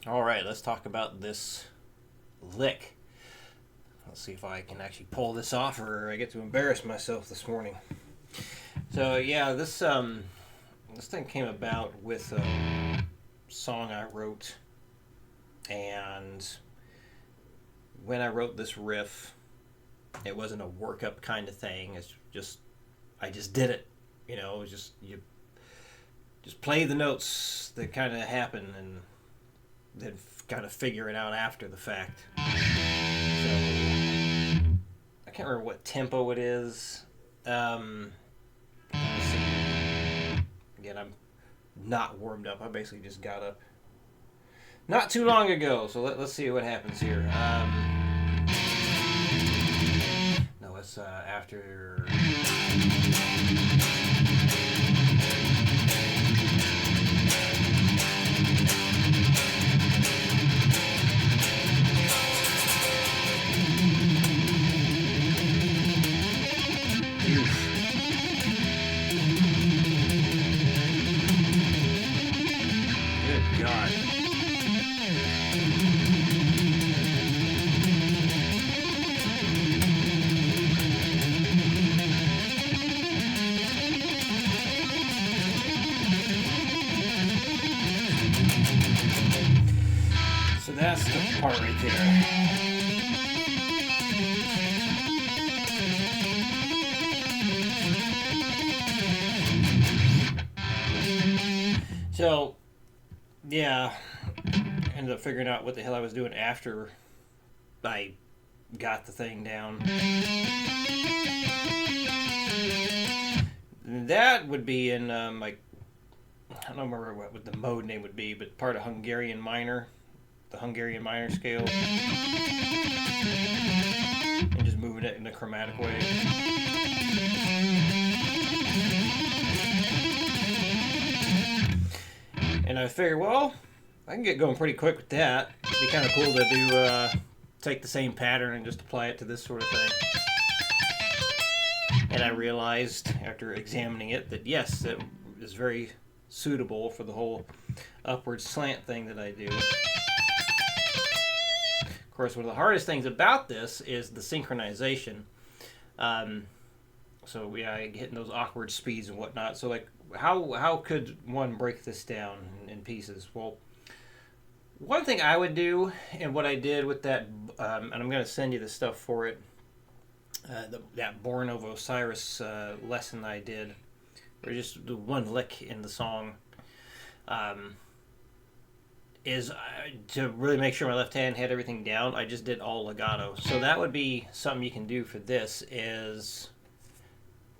All right, let's talk about this lick. Let's see if I can actually pull this off, or I get to embarrass myself this morning. So yeah, this thing came about with a song I wrote, and when I wrote this riff, it wasn't a workup kind of thing. It's just I just did it. It was just you just play the notes that kind of happen and then kind of figure it out after the fact. So I can't remember what tempo it is. Let's see. Again, I'm not warmed up. I basically just got up not too long ago. So let's see what happens here. No, it's after. Good God. So that's the part right there. So, yeah, ended up figuring out what the hell I was doing after I got the thing down. That would be in, like, I don't remember what the mode name would be, but part of Hungarian minor, the Hungarian minor scale, and just moving it in a chromatic way. And I figured, well, I can get going pretty quick with that. It'd be kind of cool to do, take the same pattern and just apply it to this sort of thing. And I realized after examining it that yes, it is very suitable for the whole upward slant thing that I do. Of course, one of the hardest things about this is the synchronization. So yeah, hitting those awkward speeds and whatnot. So like, how could one break this down in pieces? Well, one thing I would do, and what I did with that, and I'm going to send you the stuff for it, that Born of Osiris lesson I did, or just the one lick in the song, is to really make sure my left hand had everything down. I just did all legato. So that would be something you can do for this, is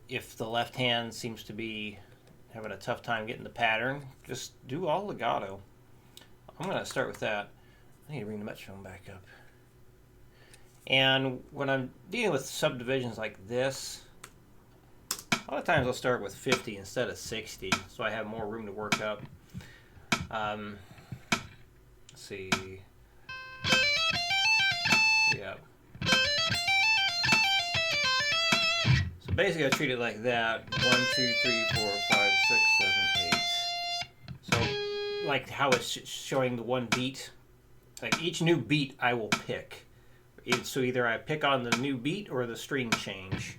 if the left hand seems to be having a tough time getting the pattern, just do all legato. I'm going to start with that. I need to bring the metronome back up. And when I'm dealing with subdivisions like this, a lot of times I'll start with 50 instead of 60, so I have more room to work up. Let's see. Yeah. So basically I treat it like that. 1, 2, 3, 4, 5, 6, 7, 8. So like how it's showing the one beat. Like each new beat I will pick. So either I pick on the new beat or the string change.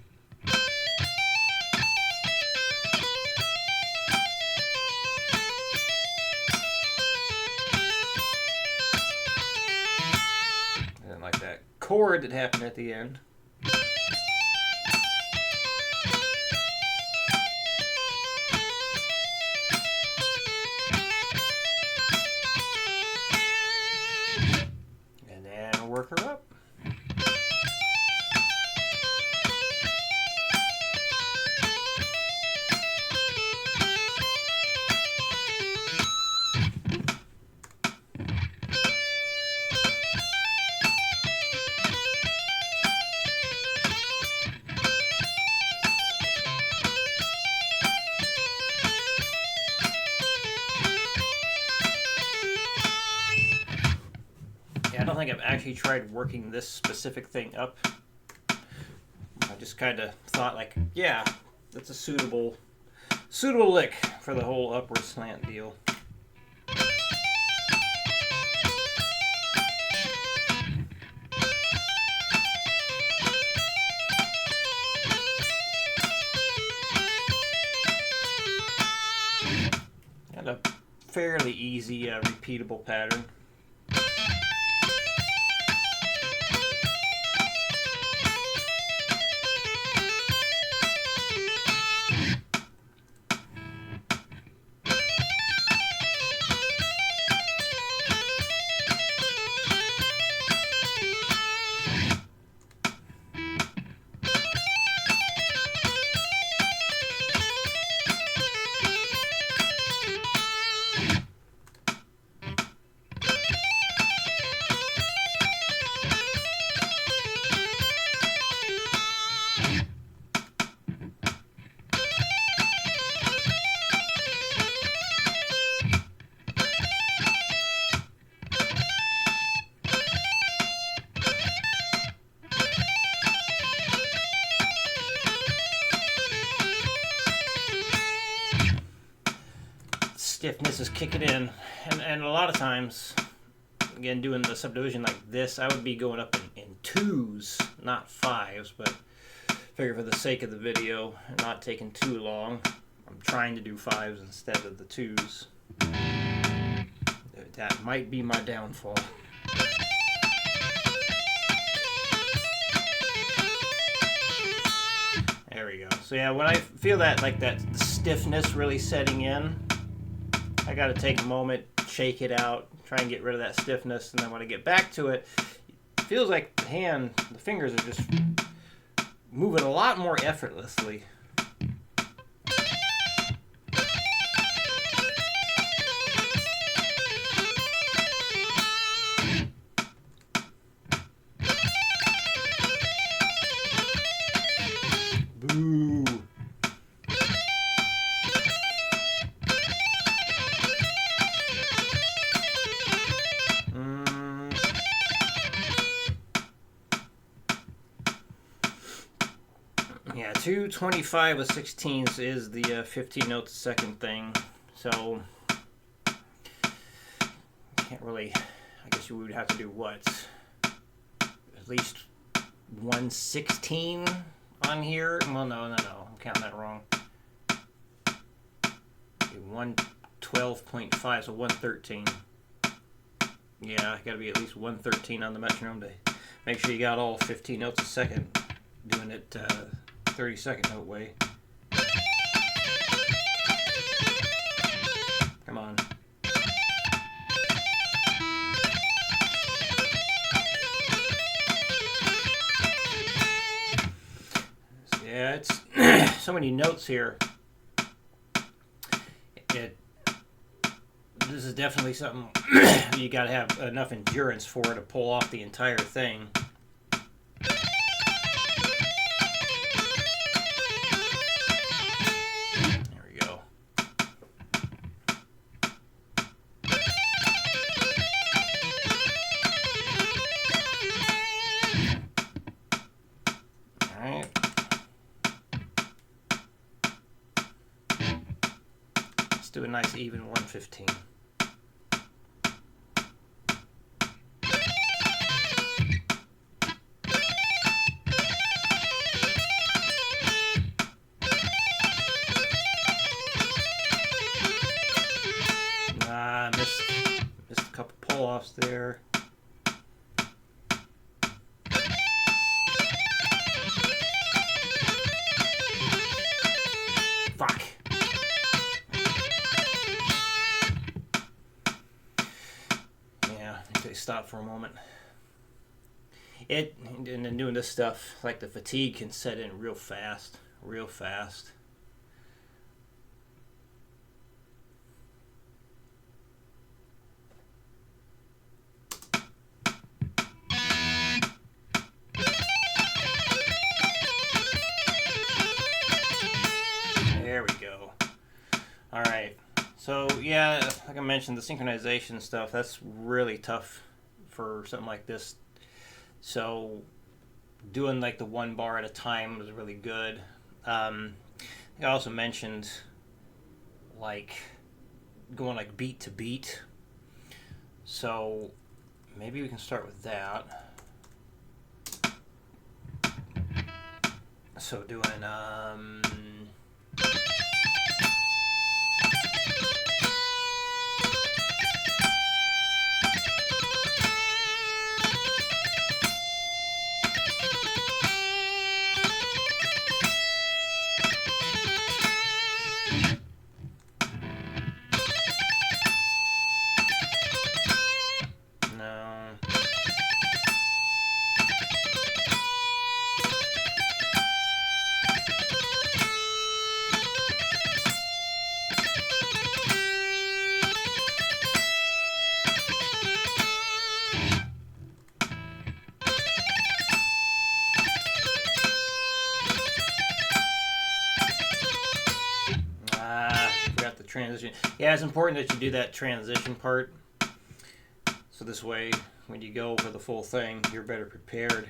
And then like that chord that happened at the end. And then work her up. I don't think I've actually tried working this specific thing up. I just kind of thought like, yeah, that's a suitable lick for the whole upward slant deal. fairly easy, repeatable pattern. Stiffness is kicking in, and a lot of times, again, doing the subdivision like this, I would be going up in 2s, not 5s, but figure for the sake of the video and not taking too long, I'm trying to do 5s instead of the 2s. That might be my downfall. There we go. So yeah, when I feel that, like that stiffness really setting in, I got to take a moment, shake it out, try and get rid of that stiffness, and then when I get back to it, it feels like the fingers are just moving a lot more effortlessly. Boo. Yeah, 225 with 16ths is the 15 notes a second thing, so can't really, I guess you would have to do what? At least 116 on here? Well, no, I'm counting that wrong. 112.5, so 113. Yeah, gotta be at least 113 on the metronome to make sure you got all 15 notes a second, doing it 30-second note way. Come on. Yeah, it's so many notes here. This is definitely something you gotta have enough endurance for to pull off the entire thing. There we go. All right. Let's do a nice even 115. Missed a couple pull-offs there. Fuck. Yeah, they stop for a moment. And then doing this stuff, like the fatigue can set in real fast, real fast. There we go. All right. So yeah, like I mentioned, the synchronization stuff, that's really tough for something like this. So doing like the one bar at a time was really good. I also mentioned like going like beat to beat. So maybe we can start with that. So doing transition. Yeah, it's important that you do that transition part. So this way, when you go for the full thing, you're better prepared.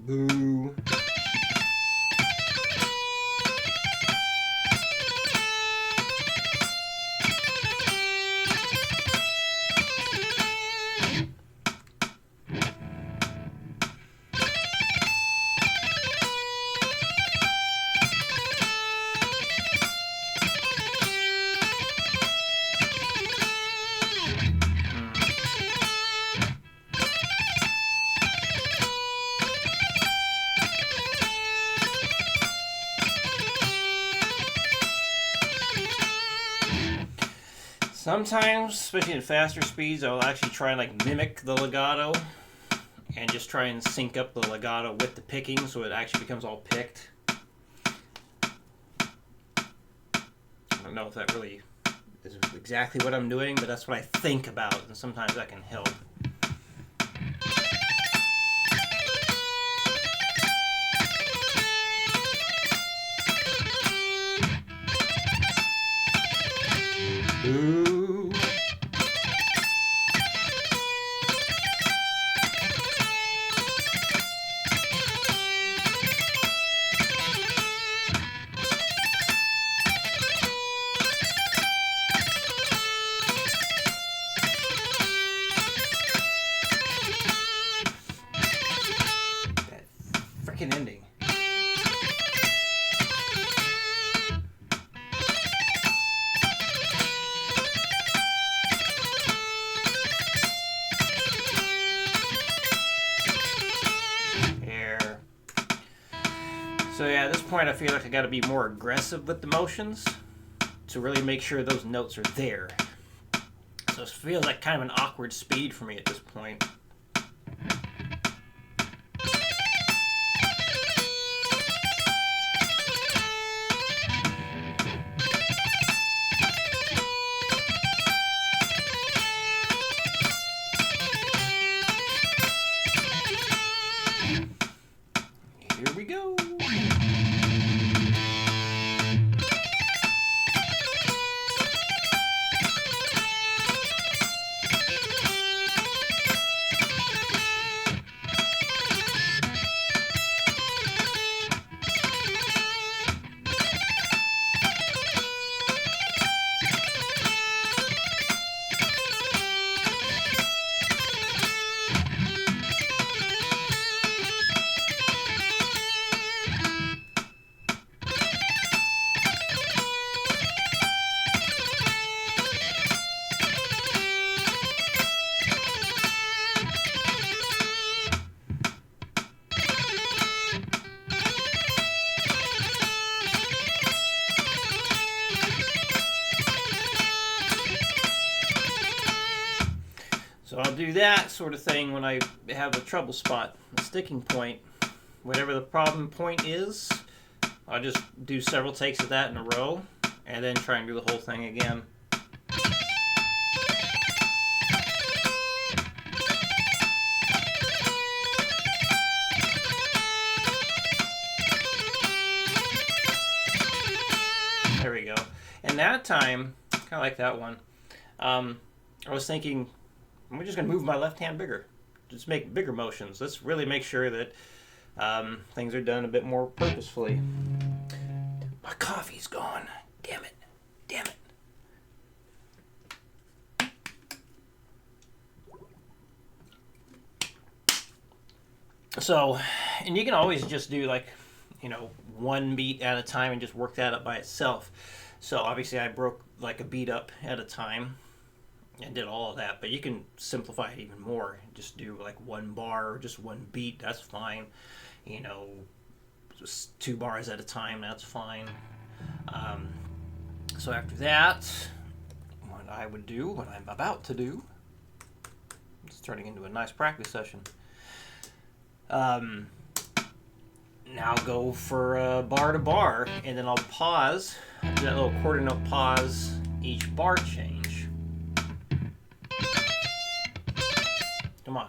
Boo. Sometimes, especially in faster speeds, I'll actually try and like mimic the legato and just try and sync up the legato with the picking so it actually becomes all picked. I don't know if that really is exactly what I'm doing, but that's what I think about, and sometimes that can help. Ooh. That freaking ending. So yeah, at this point I feel like I gotta be more aggressive with the motions to really make sure those notes are there. So it feels like kind of an awkward speed for me at this point. Here we go. So I'll do that sort of thing when I have a trouble spot, a sticking point. Whatever the problem point is, I'll just do several takes of that in a row, and then try and do the whole thing again. There we go. And that time, kind of like that one, I was thinking, I'm just going to move my left hand bigger. Just make bigger motions. Let's really make sure that things are done a bit more purposefully. My coffee's gone. Damn it. Damn it. So, and you can always just do like, one beat at a time and just work that up by itself. So obviously I broke like a beat up at a time and did all of that, but you can simplify it even more. Just do like one bar or just one beat, that's fine. Just 2 bars at a time, that's fine. So after that, what I would do, what I'm about to do, it's turning into a nice practice session. Now go for bar to bar, and then I'll pause, do that little quarter note pause each bar change. Come on.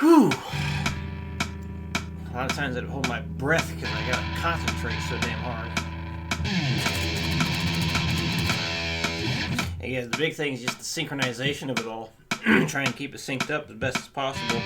Whew. A lot of times I'd hold my breath because I gotta concentrate so damn hard. And yeah, the big thing is just the synchronization of it all. Try and keep it synced up as best as possible.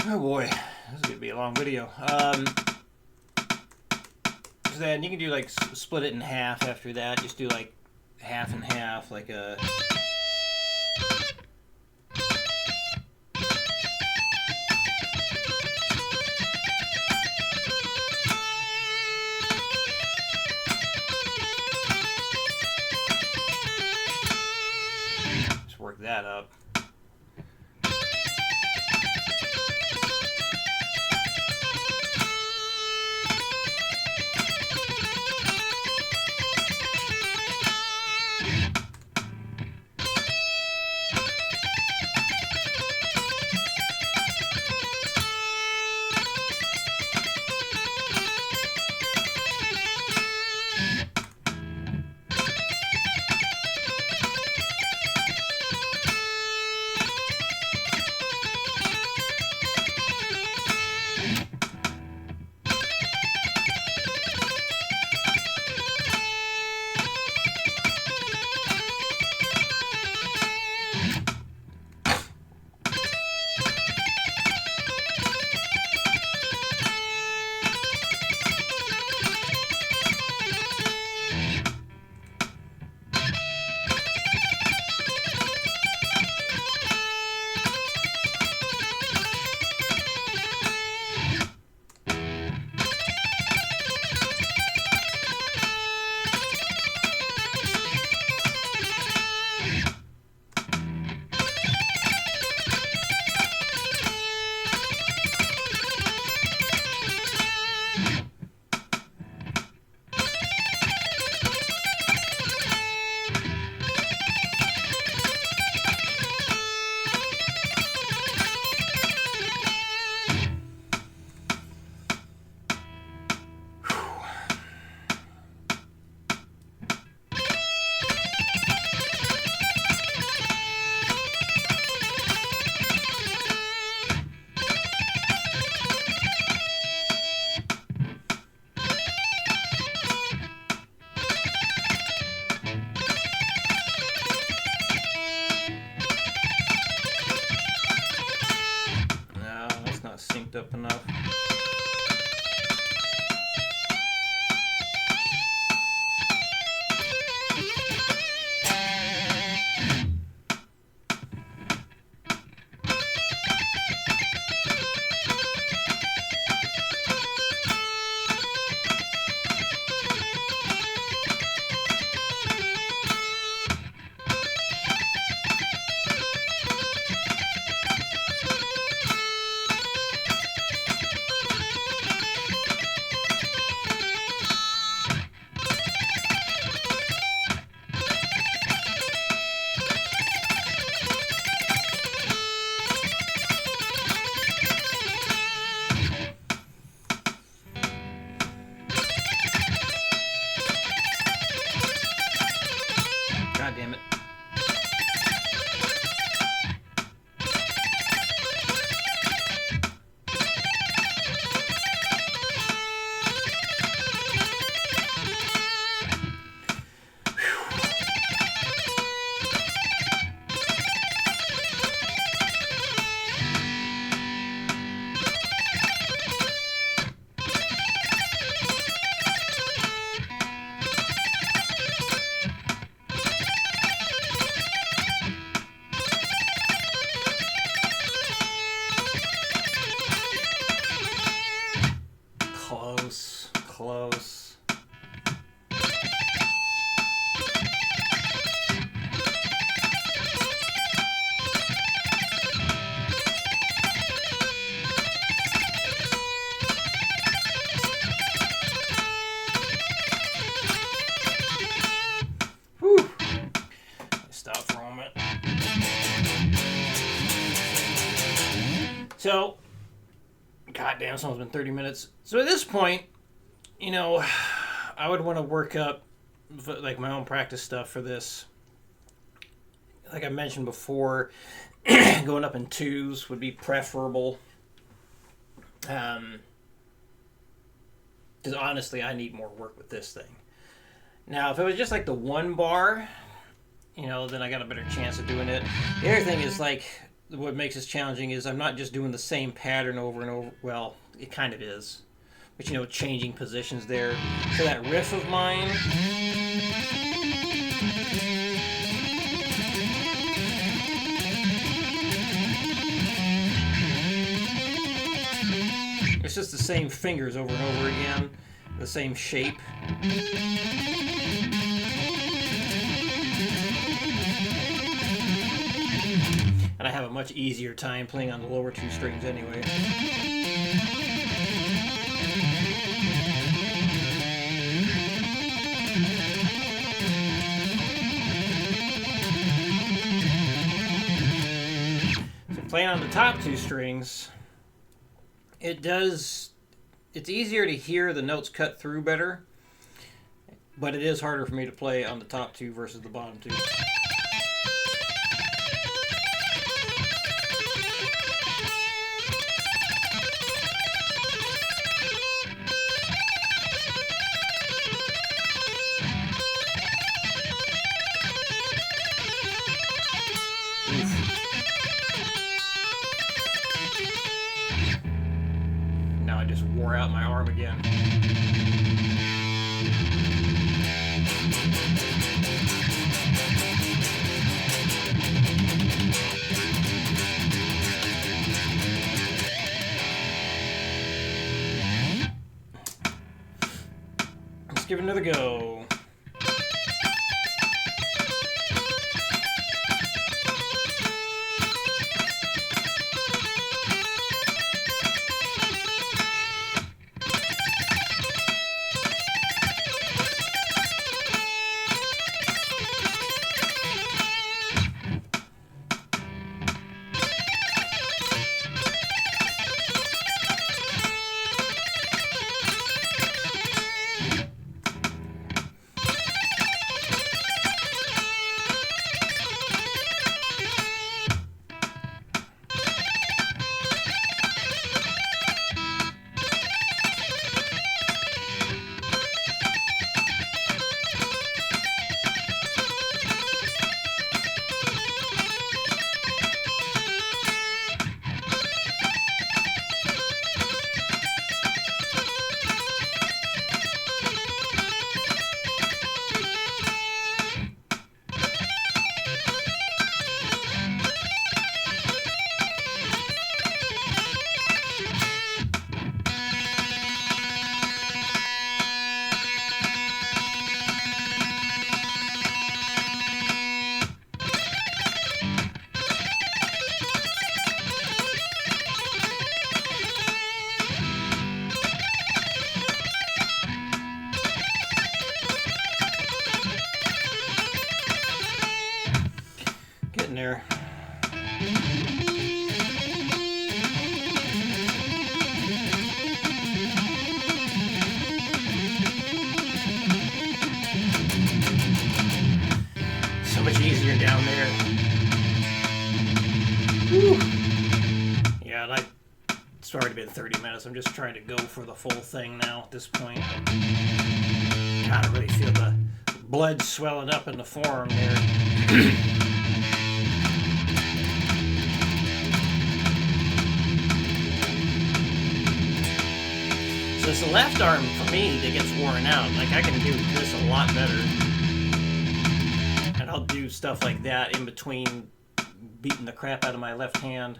Oh boy, this is gonna be a long video. Then you can do like split it in half after that. Just do like half and half, like a. Just work that up. Synced up enough. God damn it. Close. Whew. Stop for a moment. So, goddamn, it's almost been 30 minutes. So at this point, you know, I would want to work up like my own practice stuff for this. Like I mentioned before, going up in twos would be preferable. Because honestly, I need more work with this thing. Now, if it was just like the one bar, you know, then I got a better chance of doing it. The other thing is like what makes this challenging is I'm not just doing the same pattern over and over. Well, it kind of is, but you know, changing positions there. So that riff of mine. It's just the same fingers over and over again, the same shape. And I have a much easier time playing on the lower two strings anyway. So playing on the top two strings, it's easier to hear the notes cut through better, but it is harder for me to play on the top two versus the bottom two. Now I just wore out my arm again. Let's give it another go. Getting there. So much easier down there. Whew. Yeah, and it's already been 30 minutes. I'm just trying to go for the full thing now at this point. God, I really feel the blood swelling up in the forearm there. So it's the left arm, for me, that gets worn out. Like, I can do this a lot better. And I'll do stuff like that in between beating the crap out of my left hand.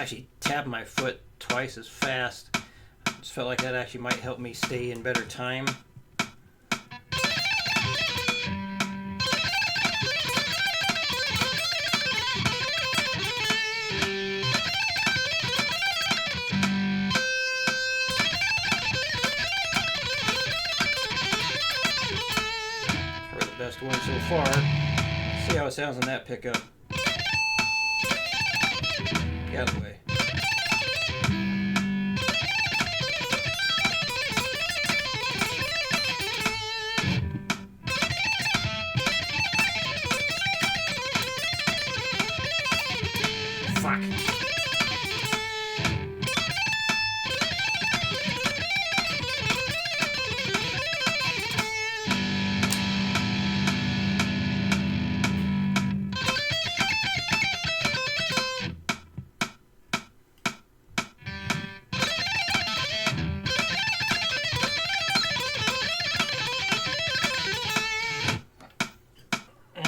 actually tap my foot twice as fast. Just felt like that actually might help me stay in better time. Probably the best one so far. Let's see how it sounds on that pickup. Get out of the way. Fuck.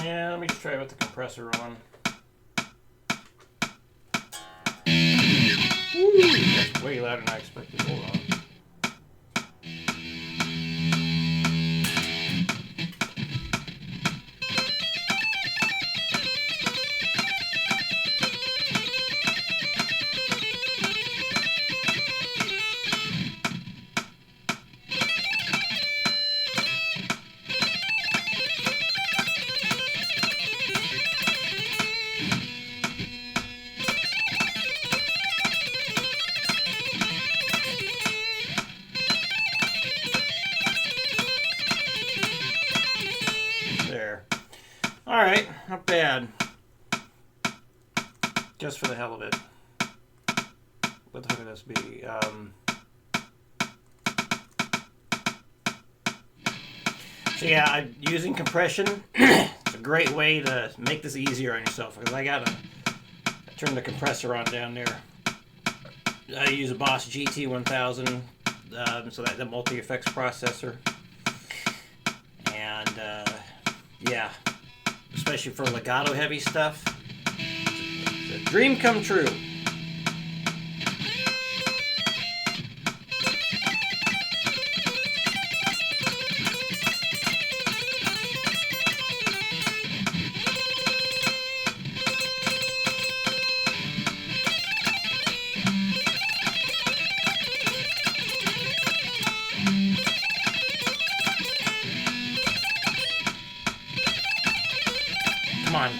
Yeah, let me just try with the compressor on. That's way louder than I expected. Hold on. There. Alright, not bad. Just for the hell of it. What the fuck would this be? So yeah, using compression, it's a great way to make this easier on yourself, because I turn the compressor on down there. I use a Boss GT1000, so that's the multi-effects processor. And yeah, especially for legato heavy stuff, it's a dream come true. Come on.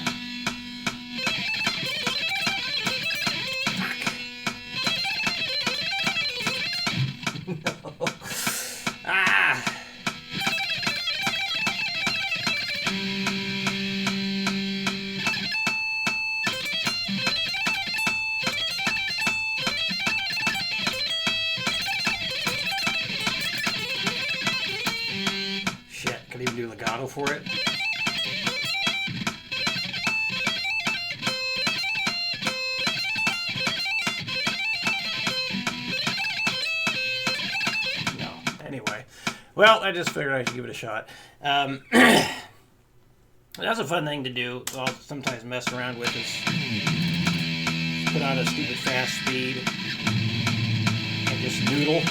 Fuck. No. Ah. Shit, could even do legato for it. Anyway, well, I just figured I should give it a shot. That's a fun thing to do. I'll sometimes mess around with is put on a stupid fast speed and just noodle.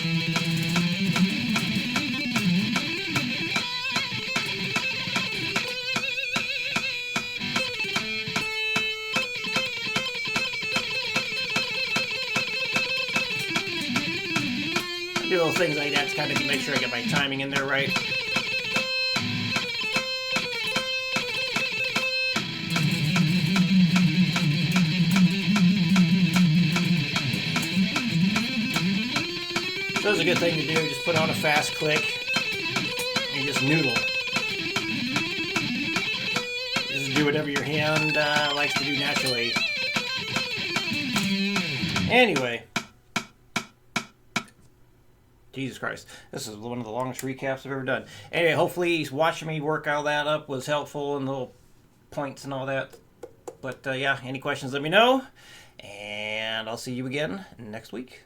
Do little things like that to kind of make sure I get my timing in there right. So it's a good thing to do. Just put on a fast click and just noodle. Just do whatever your hand likes to do naturally. Anyway. Jesus Christ. This is one of the longest recaps I've ever done. Anyway, hopefully watching me work all that up was helpful and little points and all that. But yeah, any questions, let me know. And I'll see you again next week.